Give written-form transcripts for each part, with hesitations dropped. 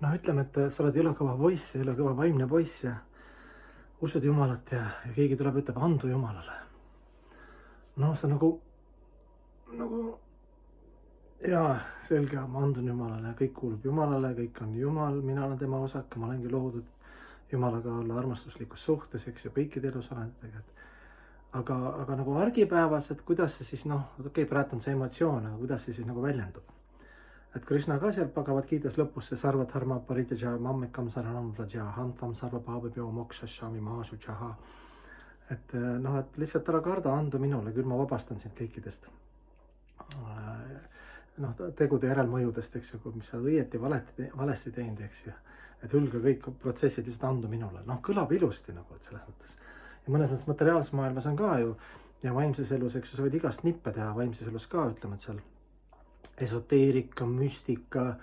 Noh, ütleme, et sa oled jõle kõva poiss, jõle kõva vaimne poiss ja usud Jumalat ja keegi tuleb, ütleb, andu Jumalale. No sa nagu jaa, selge, ma andun Jumalale ja kõik kuulub Jumalale, kõik on Jumal, mina olen tema osake, ma olengi loodud Jumalaga olla armastuslikus suhtes, eks ju, kõikide elusolenditega. Aga nagu argipäevas, et kuidas see siis, okei, praegu on see emotsioon, aga kuidas see siis nagu väljendub? Et Krishna ka seal Bhagavad Gita's lõpus see sarva dharma parityaja mammekam saranam vraja hantam sarva bhavabhyo mokshashami mahashuchaha. Et lihtsalt ära karda, andu minule, küll ma vabastan sind kõikidest tegude järelmõjudest, eks ju, mis sa õieti valesti teinud, eks ju. Et hülga kõik protsessid lihtsalt andu minule. Kõlab ilusti nagu, et selles mõttes. Ja mõnes mõttes materiaalses maailmas on ka ju ja vaimses elus, eks ju, sa võid igast nippe teha vaimses elus ka, ütleme, et seal esoteerika, müstika,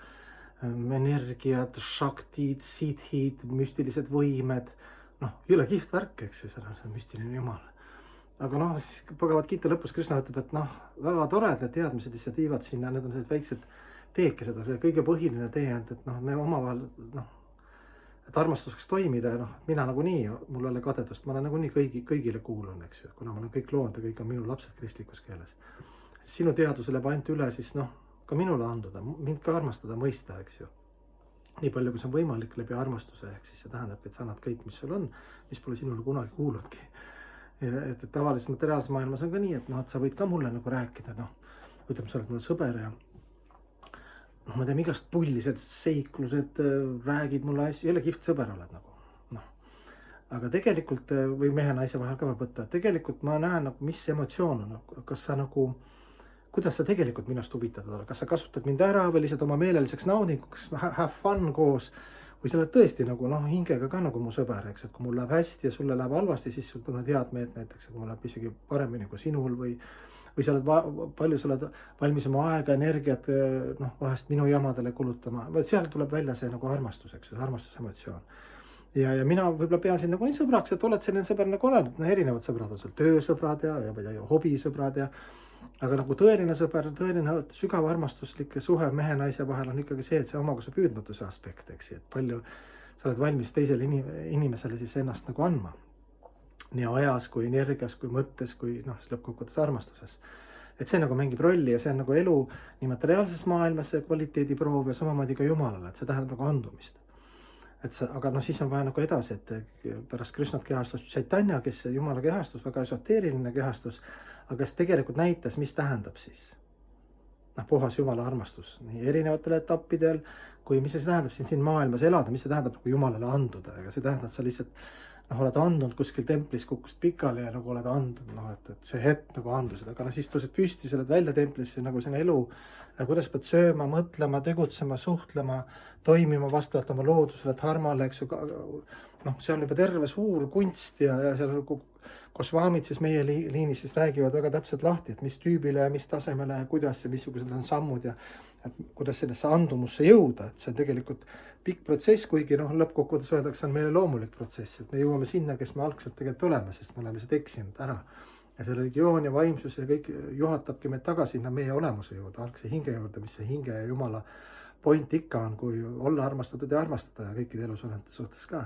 energiat, shaktid, siddhid, müstilised võimed, jõle kihvt värk, eks ju, see on müstiline jumal. Aga siis Bhagavad Gita lõpus Krishna ütleb, et väga tore, et need teadmised lihtsalt viivad sinna, need on sellised väiksed teekesed, see kõige põhiline tee, et me omavahel, et armastuseks toimida ja mina nagunii, mul ei ole kadedust, ma olen nagunii kõigile kuulun, eks ju, kuna ma olen kõik loonud ja kõik on minu lapsed kristlikus keeles. Sinu teadusele ainult üle, siis ka minule anduda, mind ka armastada, mõista, eks ju. Nii palju, kui see on võimalik läbi armastuse, ehk siis see tähendabki, et sa annad kõik, mis sul on, mis pole sinule kunagi kuuludki. Et tavalises materiaalses maailmas on ka nii, et sa võid ka mulle nagu rääkida, ütleme, sa oled mulle sõber ja me teeme igast pullised seiklused, räägid mulle asju, jälle kihvt sõber oled nagu. Aga tegelikult, või mehe naise vahel ka võib võtta, tegelikult ma näen, mis emotsioon on, kas sa kuidas sa tegelikult minust huvitatud oled, kas sa kasutad mind ära või lihtsalt oma meeleliseks naudinguks, have fun koos, või sa oled tõesti hingega ka nagu mu sõber, eks, et kui mul läheb hästi ja sulle läheb halvasti, siis sul tunned head meelt näiteks, kui mul läheb isegi paremini kui sinul või sa oled palju sa oled valmis oma aega, energiat, vahest minu jamadele kulutama, vaid seal tuleb välja see nagu armastus, eks, armastusemotsioon. Ja mina võib-olla pean sind nii sõbraks, et oled selline sõber nagu oled, erinevad sõbrad on seal, töösõbrad ja hobisõbrad aga tõeline sõber, tõeline sügav armastuslik suhe mehe naise vahel on ikkagi see, et see omakuse püüdmatuse aspekt, eks, et palju sa oled valmis teisele inimesele siis ennast nagu andma. Nii ajas, kui energias, kui mõttes, kui lõppkokkuvõttes armastuses. Et see mängib rolli ja see on elu nii materiaalses maailmas kvaliteediproov ja samamoodi ka Jumalale, et see tähendab andumist. Aga siis on vaja edasi, et pärast Krishnat kehastus Chaitanya, kes Jumala kehastus, väga esoteeriline kehastus, aga kes tegelikult näitas, mis tähendab siis puhas Jumala armastus nii erinevatel etappidel, kui mis see tähendab siin maailmas elada, mis see tähendab Jumalale anduda, aga see tähendab, et sa lihtsalt oled andunud kuskil templis, kukkust pikali ja oled andunud, et see hetk andusid, aga siis tõused püsti, sa oled välja templisse sinna elu, kuidas pead sööma, mõtlema, tegutsema, suhtlema, toimima vastavalt oma loodusele, dharmale, eks ju, see on juba terve suur kunst ja seal Goswamid siis meie liinis siis räägivad väga täpselt lahti, et mis tüübile ja mis tasemele ja kuidas ja missugused on sammud ja et kuidas sellesse andumusse jõuda, et see on tegelikult pikk protsess, kuigi lõppkokkuvõttes öeldakse, on meile loomulik protsess, et me jõuame sinna, kes me algselt tegelikult oleme, sest me oleme seda eksinud ära. Ja see religioon ja vaimsus ja kõik juhatabki meid tagasi sinna meie olemuse juurde, algse hinge juurde, mis see hinge ja Jumala point ikka on, kui olla armastatud ja armastada ja kõikide elusolendite suhtes ka.